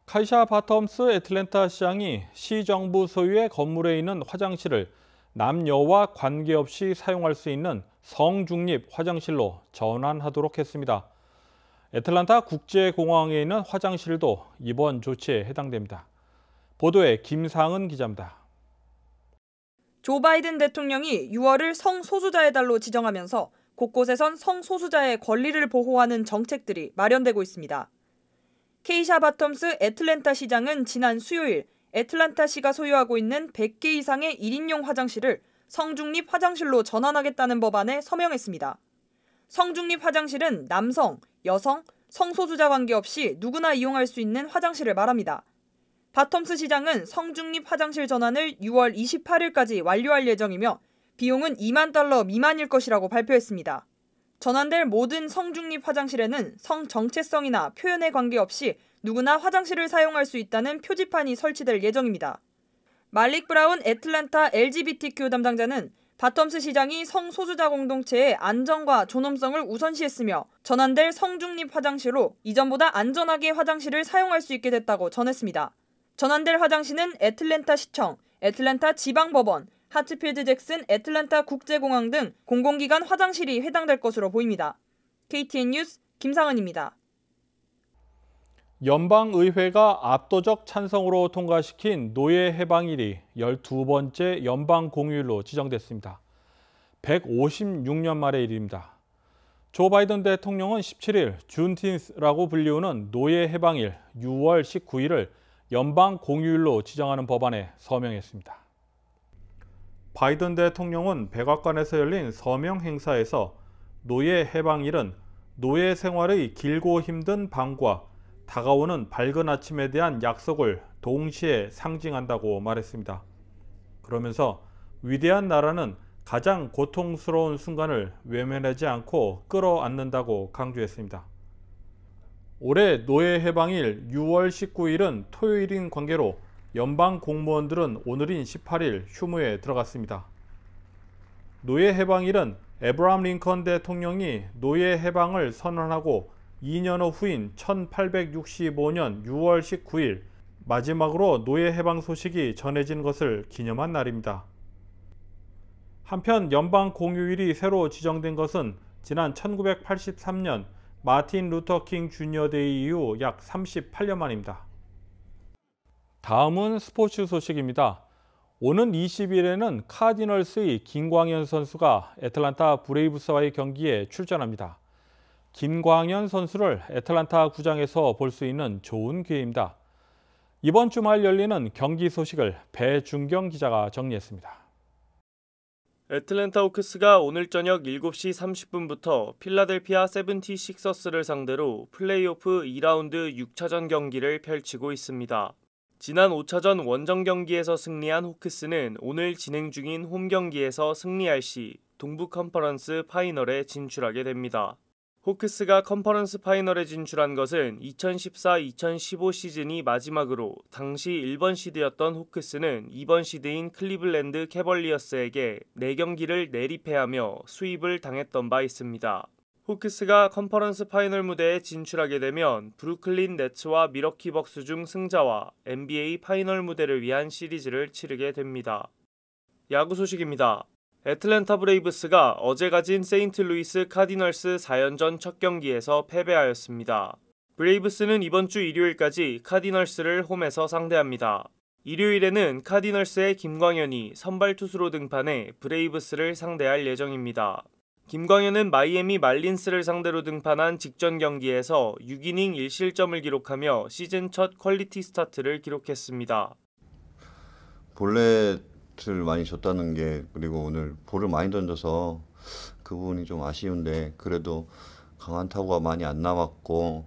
카이샤 바텀스 애틀랜타 시장이 시정부 소유의 건물에 있는 화장실을 남녀와 관계없이 사용할 수 있는 성중립 화장실로 전환하도록 했습니다. 애틀랜타 국제공항에 있는 화장실도 이번 조치에 해당됩니다. 보도에 김상은 기자입니다. 조 바이든 대통령이 6월을 성소수자의 달로 지정하면서 곳곳에선 성소수자의 권리를 보호하는 정책들이 마련되고 있습니다. 케이샤 바텀스 애틀랜타 시장은 지난 수요일 애틀랜타시가 소유하고 있는 100개 이상의 1인용 화장실을 성중립 화장실로 전환하겠다는 법안에 서명했습니다. 성중립 화장실은 남성, 여성, 성소수자 관계없이 누구나 이용할 수 있는 화장실을 말합니다. 바텀스 시장은 성중립 화장실 전환을 6월 28일까지 완료할 예정이며 비용은 $2만 미만일 것이라고 발표했습니다. 전환될 모든 성중립 화장실에는 성 정체성이나 표현에 관계없이 누구나 화장실을 사용할 수 있다는 표지판이 설치될 예정입니다. 말릭 브라운 애틀랜타 LGBTQ 담당자는 바텀스 시장이 성소수자 공동체의 안전과 존엄성을 우선시했으며 전환될 성중립 화장실로 이전보다 안전하게 화장실을 사용할 수 있게 됐다고 전했습니다. 전환될 화장실은 애틀랜타 시청, 애틀랜타 지방법원, 하츠필드 잭슨 애틀랜타 국제공항 등 공공기관 화장실이 해당될 것으로 보입니다. KTN 뉴스 김상은입니다. 연방의회가 압도적 찬성으로 통과시킨 노예 해방일이 12번째 연방 공휴일로 지정됐습니다. 156년 만의 일입니다. 조 바이든 대통령은 17일 준틴스라고 불리우는 노예 해방일 6월 19일을 연방 공휴일로 지정하는 법안에 서명했습니다. 바이든 대통령은 백악관에서 열린 서명 행사에서 노예 해방일은 노예 생활의 길고 힘든 밤과 다가오는 밝은 아침에 대한 약속을 동시에 상징한다고 말했습니다. 그러면서 위대한 나라는 가장 고통스러운 순간을 외면하지 않고 끌어안는다고 강조했습니다. 올해 노예 해방일 6월 19일은 토요일인 관계로 연방 공무원들은 오늘인 18일 휴무에 들어갔습니다. 노예 해방일은 에브라함 링컨 대통령이 노예 해방을 선언하고 2년여 후인 1865년 6월 19일 마지막으로 노예 해방 소식이 전해진 것을 기념한 날입니다. 한편 연방 공휴일이 새로 지정된 것은 지난 1983년 마틴 루터 킹 주니어 데이 이후 약 38년 만입니다. 다음은 스포츠 소식입니다. 오는 20일에는 카디널스의 김광현 선수가 애틀랜타 브레이브스와의 경기에 출전합니다. 김광현 선수를 애틀랜타 구장에서 볼 수 있는 좋은 기회입니다. 이번 주말 열리는 경기 소식을 배준경 기자가 정리했습니다. 애틀랜타 호크스가 오늘 저녁 7시 30분부터 필라델피아 세븐티식서스를 상대로 플레이오프 2라운드 6차전 경기를 펼치고 있습니다. 지난 5차전 원정 경기에서 승리한 호크스는 오늘 진행 중인 홈 경기에서 승리할 시 동부 컨퍼런스 파이널에 진출하게 됩니다. 호크스가 컨퍼런스 파이널에 진출한 것은 2014-2015 시즌이 마지막으로 당시 1번 시드였던 호크스는 2번 시드인 클리블랜드 캐벌리어스에게 4경기를 내리패하며 수입을 당했던 바 있습니다. 호크스가 컨퍼런스 파이널 무대에 진출하게 되면 브루클린 네츠와 미러키 벅스 중 승자와 NBA 파이널 무대를 위한 시리즈를 치르게 됩니다. 야구 소식입니다. 애틀랜타 브레이브스가 어제 가진 세인트루이스 카디널스 4연전 첫 경기에서 패배하였습니다. 브레이브스는 이번 주 일요일까지 카디널스를 홈에서 상대합니다. 일요일에는 카디널스의 김광현이 선발 투수로 등판해 브레이브스를 상대할 예정입니다. 김광현은 마이애미 말린스를 상대로 등판한 직전 경기에서 6이닝 1실점을 기록하며 시즌 첫 퀄리티 스타트를 기록했습니다. 볼넷을 많이 줬다는 게, 그리고 오늘 볼을 많이 던져서 그 부분이 좀 아쉬운데, 그래도 강한 타구가 많이 안 남았고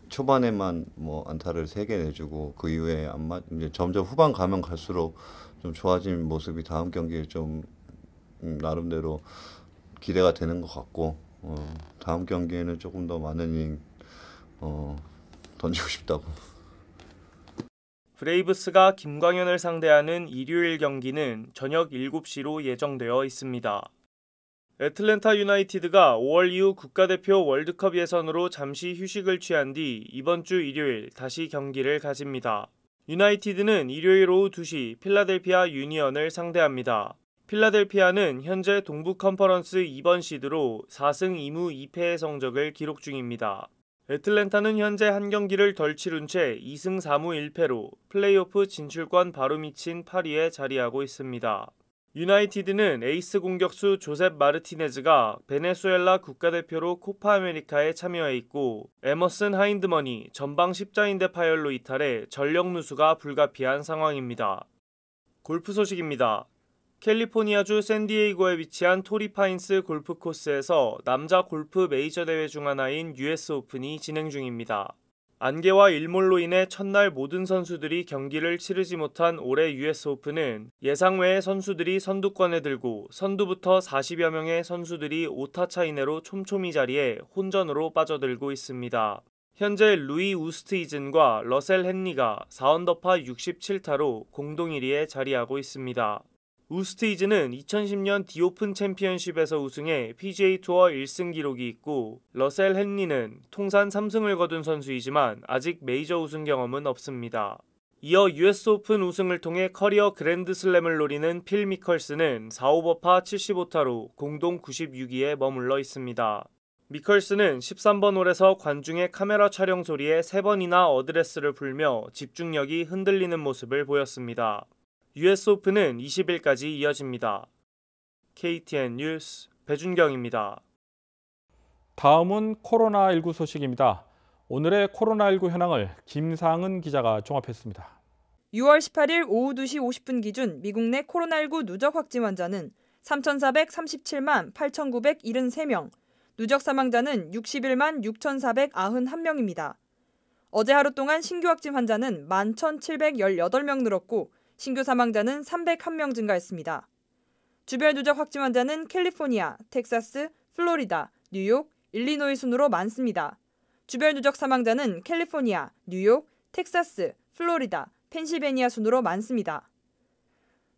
초반에만 안타를 3개 내주고 그 이후에 이제 점점 후반 가면 갈수록 좀 좋아진 모습이 다음 경기에 좀 나름대로 기대가 되는 것 같고, 다음 경기에는 조금 더 많은 이닝 던지고 싶다고. 브레이브스가 김광현을 상대하는 일요일 경기는 저녁 7시로 예정되어 있습니다. 애틀랜타 유나이티드가 5월 이후 국가대표 월드컵 예선으로 잠시 휴식을 취한 뒤 이번 주 일요일 다시 경기를 가집니다. 유나이티드는 일요일 오후 2시 필라델피아 유니언을 상대합니다. 필라델피아는 현재 동부 컨퍼런스 2번 시드로 4승 2무 2패의 성적을 기록 중입니다. 애틀랜타는 현재 한 경기를 덜 치룬 채 2승 4무 1패로 플레이오프 진출권 바로 미친 8위에 자리하고 있습니다. 유나이티드는 에이스 공격수 조셉 마르티네즈가 베네수엘라 국가대표로 코파 아메리카에 참여해 있고 에머슨 하인드먼이 전방 십자인대 파열로 이탈해 전력 누수가 불가피한 상황입니다. 골프 소식입니다. 캘리포니아주 샌디에이고에 위치한 토리파인스 골프 코스에서 남자 골프 메이저 대회 중 하나인 US 오픈이 진행 중입니다. 안개와 일몰로 인해 첫날 모든 선수들이 경기를 치르지 못한 올해 US 오픈은 예상 외의 선수들이 선두권에 들고 선두부터 40여 명의 선수들이 5타 차 이내로 촘촘히 자리에 혼전으로 빠져들고 있습니다. 현재 루이 우스트이즌과 러셀 헨리가 4언더파 67타로 공동 1위에 자리하고 있습니다. 우스트이즈는 2010년 디오픈 챔피언십에서 우승해 PGA 투어 1승 기록이 있고 러셀 헨리는 통산 3승을 거둔 선수이지만 아직 메이저 우승 경험은 없습니다. 이어 US 오픈 우승을 통해 커리어 그랜드슬램을 노리는 필 미컬슨은 4오버파 75타로 공동 96위에 머물러 있습니다. 미컬슨은 13번 홀에서 관중의 카메라 촬영 소리에 3번이나 어드레스를 풀며 집중력이 흔들리는 모습을 보였습니다. US 오픈은 20일까지 이어집니다. KTN 뉴스 배준경입니다. 다음은 코로나19 소식입니다. 오늘의 코로나19 현황을 김상은 기자가 종합했습니다. 6월 18일 오후 2시 50분 기준 미국 내 코로나19 누적 확진 환자는 3,437만 8,973명, 누적 사망자는 61만 6,491명입니다. 어제 하루 동안 신규 확진 환자는 11,718명 늘었고 신규 사망자는 301명 증가했습니다. 주별 누적 확진 환자는 캘리포니아, 텍사스, 플로리다, 뉴욕, 일리노이 순으로 많습니다. 주별 누적 사망자는 캘리포니아, 뉴욕, 텍사스, 플로리다, 펜실베니아 순으로 많습니다.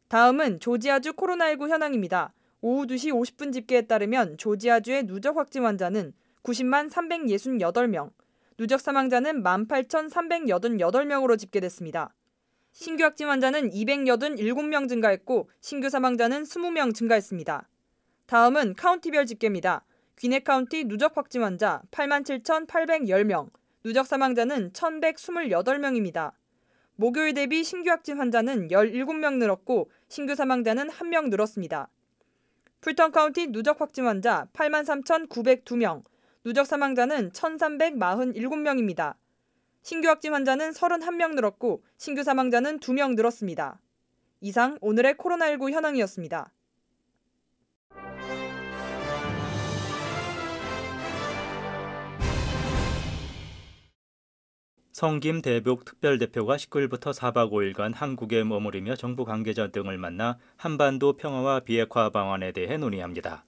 다음은 조지아주 코로나19 현황입니다. 오후 2시 50분 집계에 따르면 조지아주의 누적 확진 환자는 90만 368명, 누적 사망자는 18,388명으로 집계됐습니다. 신규 확진 환자는 287명 증가했고 신규 사망자는 20명 증가했습니다. 다음은 카운티별 집계입니다. 귀넷 카운티 누적 확진 환자 87,810명, 누적 사망자는 1,128명입니다. 목요일 대비 신규 확진 환자는 17명 늘었고 신규 사망자는 1명 늘었습니다. 풀턴 카운티 누적 확진 환자 83,902명, 누적 사망자는 1,347명입니다. 신규 확진 환자는 31명 늘었고 신규 사망자는 2명 늘었습니다. 이상 오늘의 코로나19 현황이었습니다. 성김 대북 특별대표가 19일부터 4박 5일간 한국에 머무르며 정부 관계자 등을 만나 한반도 평화와 비핵화 방안에 대해 논의합니다.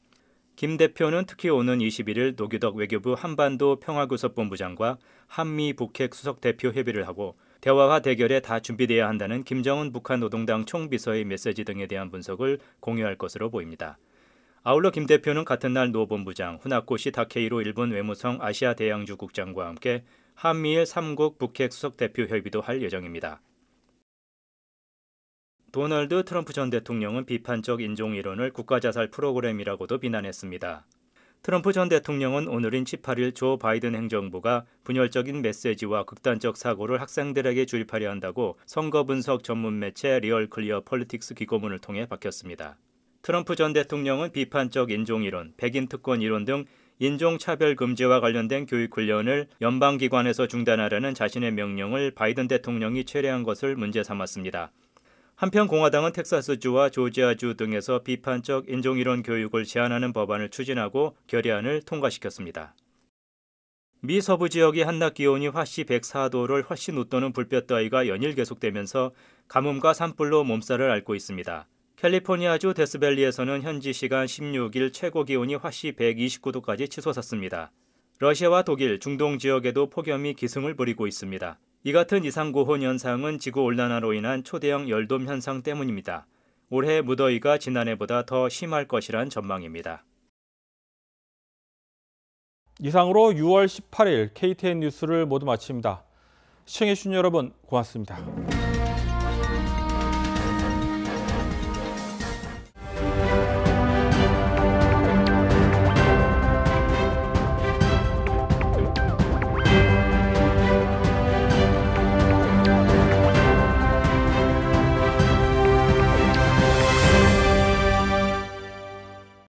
김 대표는 특히 오는 21일 노규덕 외교부 한반도 평화교섭본부장과 한미 북핵 수석 대표 협의를 하고 대화와 대결에 다 준비돼야 한다는 김정은 북한 노동당 총비서의 메시지 등에 대한 분석을 공유할 것으로 보입니다. 아울러 김 대표는 같은 날 노 본부장, 후나코시 다케이로 일본 외무성 아시아 대양주 국장과 함께 한미일 3국 북핵 수석 대표 협의도 할 예정입니다. 도널드 트럼프 전 대통령은 비판적 인종 이론을 국가자살 프로그램이라고도 비난했습니다. 트럼프 전 대통령은 오늘인 18일 조 바이든 행정부가 분열적인 메시지와 극단적 사고를 학생들에게 주입하려 한다고 선거 분석 전문 매체 리얼 클리어 폴리틱스 기고문을 통해 밝혔습니다. 트럼프 전 대통령은 비판적 인종 이론, 백인 특권 이론 등 인종차별 금지와 관련된 교육 훈련을 연방기관에서 중단하라는 자신의 명령을 바이든 대통령이 철회한 것을 문제 삼았습니다. 한편 공화당은 텍사스주와 조지아주 등에서 비판적 인종이론 교육을 제한하는 법안을 추진하고 결의안을 통과시켰습니다. 미 서부 지역의 한낮 기온이 화씨 104도를 훨씬 웃도는 불볕 더위가 연일 계속되면서 가뭄과 산불로 몸살을 앓고 있습니다. 캘리포니아주 데스밸리에서는 현지 시간 16일 최고 기온이 화씨 129도까지 치솟았습니다. 러시아와 독일, 중동 지역에도 폭염이 기승을 부리고 있습니다. 이 같은 이상고온 현상은 지구온난화로 인한 초대형 열돔 현상 때문입니다. 올해 무더위가 지난해보다 더 심할 것이란 전망입니다. 이상으로 6월 18일 KTN 뉴스를 모두 마칩니다. 시청해주신 여러분 고맙습니다.